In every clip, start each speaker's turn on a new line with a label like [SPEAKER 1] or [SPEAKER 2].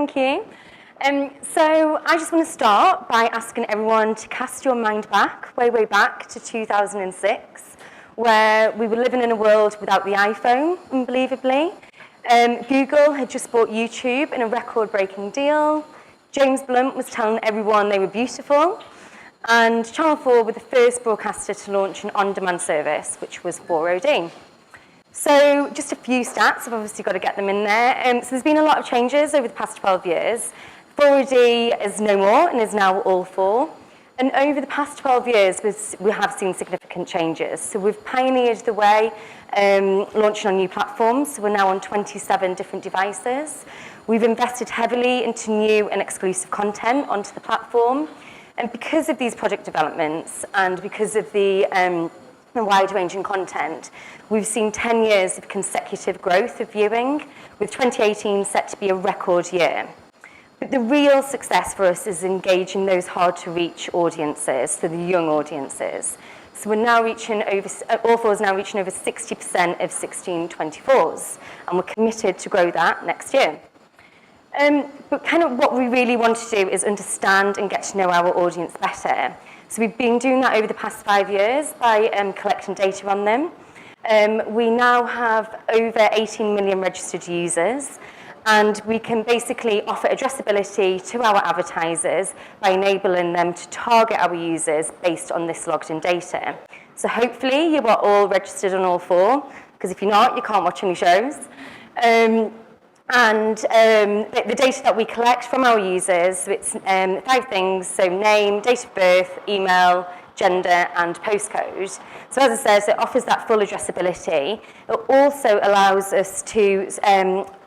[SPEAKER 1] thank you. So I just want to start by asking everyone to cast your mind back, way back to 2006, where we were living in a world without the iPhone, unbelievably. Google had just bought YouTube in a record-breaking deal. James Blunt was telling everyone they were beautiful. And Channel 4 were the first broadcaster to launch an on-demand service, which was 4OD. So just a few stats, I've obviously got to get them in there. So there's been a lot of changes over the past 12 years. 4OD is no more and is now all 4. And over the past 12 years, we have seen significant changes. So we've pioneered the way, launching on new platforms. So we're now on 27 different devices. We've invested heavily into new and exclusive content onto the platform. And because of these project developments and because of the wide-ranging content, we've seen 10 years of consecutive growth of viewing, with 2018 set to be a record year. But the real success for us is engaging those hard-to-reach audiences, so the young audiences. So we're now reaching over, All 4 is now reaching over 60% of 16-24s, and we're committed to grow that next year. But kind of what we really want to do is understand and get to know our audience better. So we've been doing that over the past 5 years by collecting data on them. We now have over 18 million registered users, and we can basically offer addressability to our advertisers by enabling them to target our users based on this logged in data. So hopefully you are all registered on All 4, because if you're not, you can't watch any shows. The data that we collect from our users, so it's 5 things, so name, date of birth, email, gender, and postcode. So as I said, it offers that full addressability. It also allows us to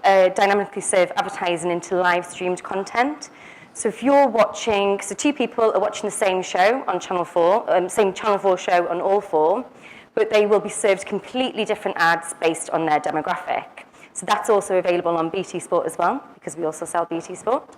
[SPEAKER 1] dynamically serve advertising into live streamed content. So if you're watching, so 2 people are watching the same show on Channel 4, same Channel 4 show on All 4, but they will be served completely different ads based on their demographic. So that's also available on BT Sport as well, because we also sell BT Sport.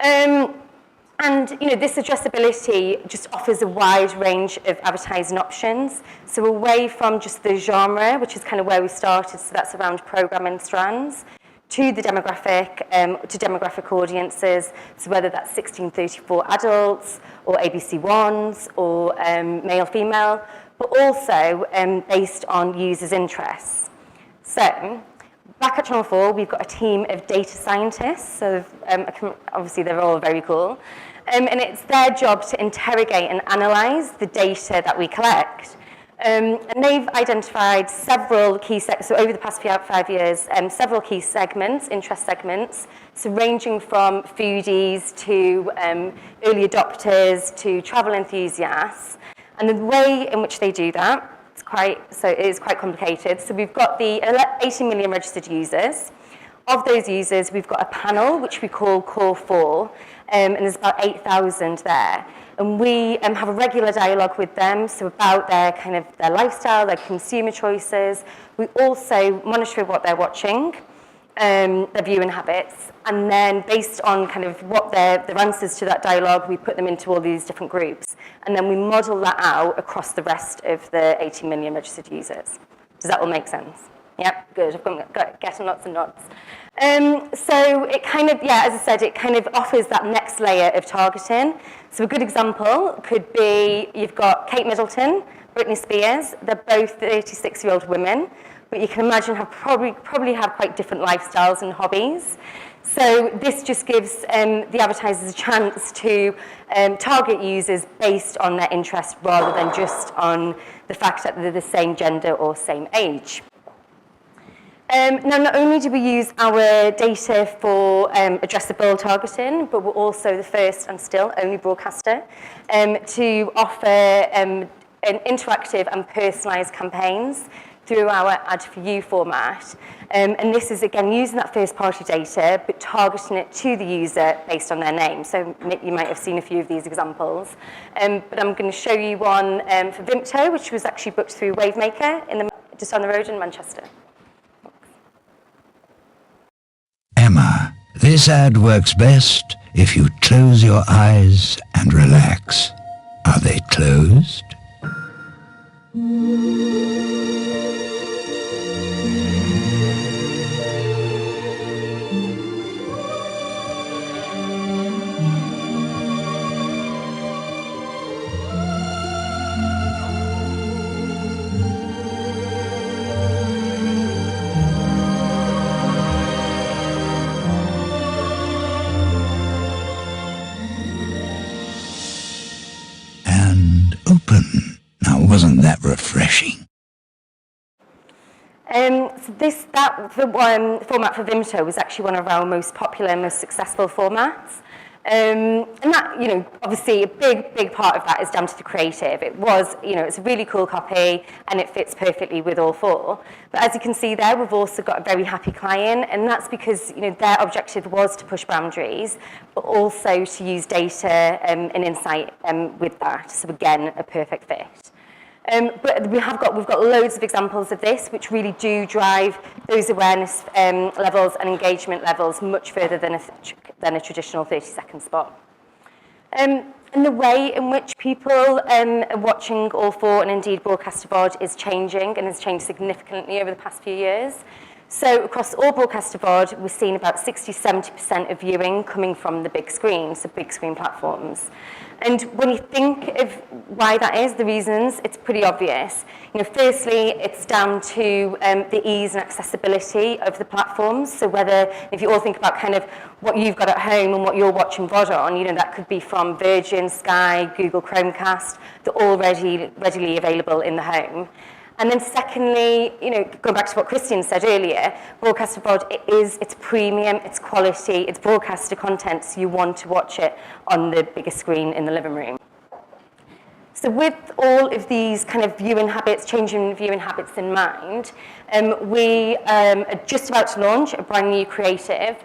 [SPEAKER 1] And this addressability just offers a wide range of advertising options. So away from just the genre, which is kind of where we started, so that's around programming strands, to the demographic audiences, so whether that's 16-34 adults, or ABC1s, or male, female, but also based on users' interests. So back at Channel 4, we've got a team of data scientists, so obviously they're all very cool, and it's their job to interrogate and analyse the data that we collect. And they've identified several key so over the past 5 years, several key segments, interest segments, so ranging from foodies to early adopters to travel enthusiasts. And the way in which they do that, it is quite complicated. So we've got the 18 million registered users. Of those users, we've got a panel, which we call Core 4, and there's about 8,000 there. And we have a regular dialogue with them, so about their lifestyle, their consumer choices. We also monitor what they're watching, their viewing habits, and then based on kind of what their answers to that dialogue, we put them into all these different groups. And then we model that out across the rest of the 18 million registered users. Does that all make sense? Yep, good. I've got getting lots and lots. So it kind of, as I said, it kind of offers that next layer of targeting. So a good example could be, you've got Kate Middleton, Britney Spears. They're both 36-year-old women, but you can imagine probably have quite different lifestyles and hobbies. So this just gives the advertisers a chance to target users based on their interest rather than just on the fact that they're the same gender or same age. Now, not only do we use our data for addressable targeting, but we're also the first and still only broadcaster to offer an interactive and personalised campaigns through our Ad for You format. And this is, again, using that first-party data, but targeting it to the user based on their name. So you might have seen a few of these examples. But I'm going to show you one for Vimto, which was actually booked through Wavemaker just on the road in Manchester.
[SPEAKER 2] Emma, this ad works best if you close your eyes and relax. Are they closed? Wasn't that refreshing?
[SPEAKER 1] So the format for Vimto was actually one of our most popular, most successful formats. And that, obviously a big part of that is down to the creative. It was, it's a really cool copy and it fits perfectly with all four. But as you can see there, we've also got a very happy client, and that's because, their objective was to push boundaries, but also to use data and insight with that. So again, a perfect fit. But we've got loads of examples of this, which really do drive those awareness levels and engagement levels much further than a traditional 30-second spot. And the way in which people are watching all four and indeed broadcast VOD is changing and has changed significantly over the past few years. So across all broadcast VOD, we're seeing about 60-70% of viewing coming from the big screen, so big screen platforms. And when you think of why that is, the reasons, it's pretty obvious. Firstly, it's down to the ease and accessibility of the platforms. So if you all think about kind of what you've got at home and what you're watching VOD on, that could be from Virgin, Sky, Google Chromecast. They're all readily available in the home. And then secondly, going back to what Christian said earlier, broadcast VOD, it's premium, it's quality, it's broadcaster content, so you want to watch it on the biggest screen in the living room. So with all of these kind of changing viewing habits in mind, we are just about to launch a brand new creative,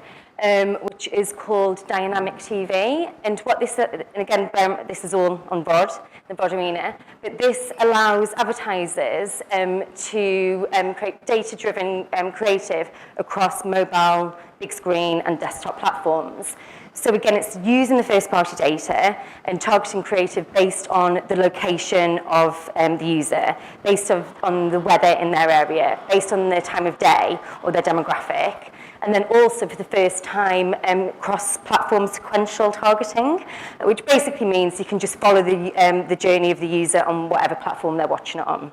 [SPEAKER 1] which is called Dynamic TV. And what this, and again, this is all on VOD, the VOD arena, but this allows advertisers to create data-driven creative across mobile, big screen, and desktop platforms. So again, it's using the first-party data and targeting creative based on the location of the user, based on the weather in their area, based on their time of day or their demographic. And then also for the first time, cross-platform sequential targeting, which basically means you can just follow the journey of the user on whatever platform they're watching it on.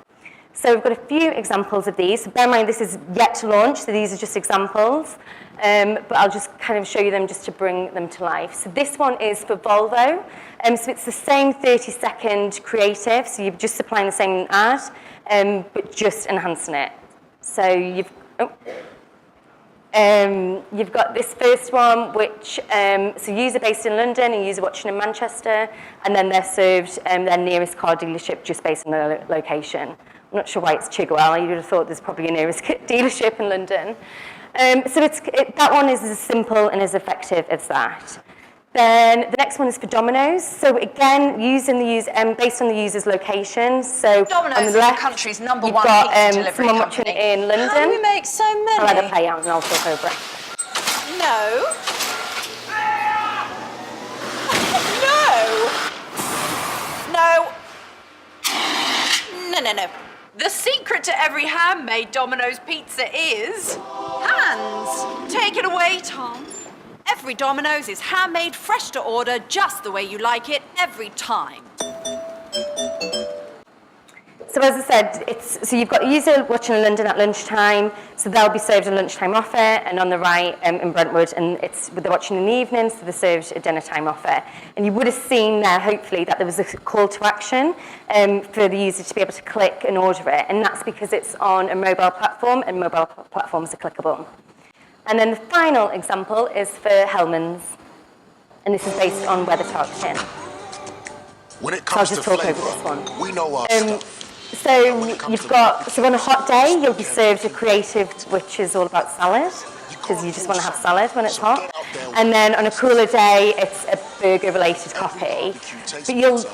[SPEAKER 1] So we've got a few examples of these. So bear in mind, this is yet to launch, so these are just examples. But I'll just kind of show you them just to bring them to life. So this one is for Volvo. So it's the same 30-second creative, so you're just supplying the same ad, but just enhancing it. So you've got this first one, which, so user based in London, a user watching in Manchester, and then they're served their nearest car dealership just based on their location. I'm not sure why it's Chigwell. You would have thought there's probably a nearest dealership in London. So that one is as simple and as effective as that. Then the next one is for Domino's. So again, using the user based on the user's location. So
[SPEAKER 3] Domino's
[SPEAKER 1] on the left,
[SPEAKER 3] is the country's number
[SPEAKER 1] you've
[SPEAKER 3] one
[SPEAKER 1] got
[SPEAKER 3] pizza delivery
[SPEAKER 1] someone
[SPEAKER 3] company.
[SPEAKER 1] watching in London.
[SPEAKER 3] How do we make so many?
[SPEAKER 1] I'll let her play out and I'll talk over it.
[SPEAKER 3] No. No. The secret to every handmade Domino's pizza is hands. Take it away, Tom. Every Domino's is handmade, fresh to order, just the way you like it, every time.
[SPEAKER 1] So as I said, so you've got a user watching in London at lunchtime, so they'll be served a lunchtime offer, and on the right in Brentwood, and they're watching in the evening, so they're served a dinner time offer. And you would have seen there, hopefully, that there was a call to action for the user to be able to click and order it, and that's because it's on a mobile platform, and mobile platforms are clickable. And then the final example is for Hellman's, and this is based on weather targeting.
[SPEAKER 4] When it comes
[SPEAKER 1] so I'll just
[SPEAKER 4] to
[SPEAKER 1] talk
[SPEAKER 4] flavor,
[SPEAKER 1] over this one.
[SPEAKER 4] we know our stuff.
[SPEAKER 1] So you've got, so on a hot day, you'll be served a creative which is all about salad, because you just want to have salad when it's hot. And then on a cooler day, it's a burger-related copy. But you'll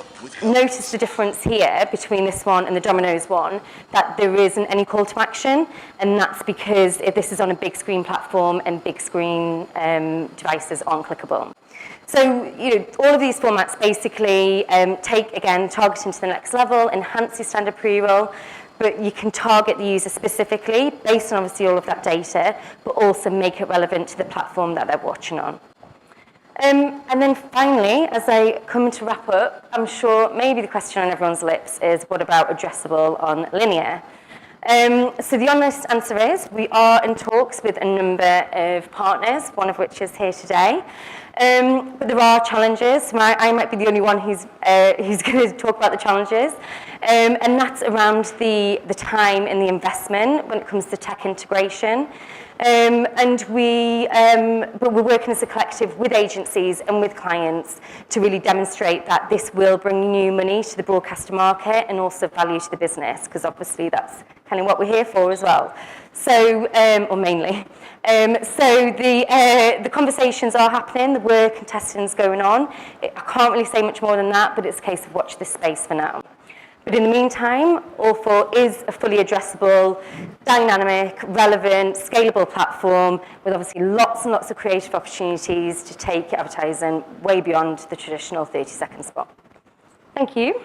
[SPEAKER 1] notice the difference here between this one and the Domino's one, that there isn't any call to action, and that's because this is on a big screen platform and big screen devices aren't clickable. So, all of these formats basically take, again, targeting to the next level, enhance your standard pre-roll, but you can target the user specifically based on obviously all of that data, but also make it relevant to the platform that they're watching on. And then finally, as I come to wrap up, I'm sure maybe the question on everyone's lips is, what about addressable on linear? So the honest answer is we are in talks with a number of partners, one of which is here today. But there are challenges. So I might be the only one who's going to talk about the challenges. And that's around the time and the investment when it comes to tech integration. But we're working as a collective with agencies and with clients to really demonstrate that this will bring new money to the broadcaster market and also value to the business, because obviously that's kind of what we're here for as well. So, or mainly. So the conversations are happening, the work and testing's going on. I can't really say much more than that, but it's a case of watch this space for now. But in the meantime, All4 is a fully addressable, dynamic, relevant, scalable platform with obviously lots and lots of creative opportunities to take advertising way beyond the traditional 30-second spot. Thank you.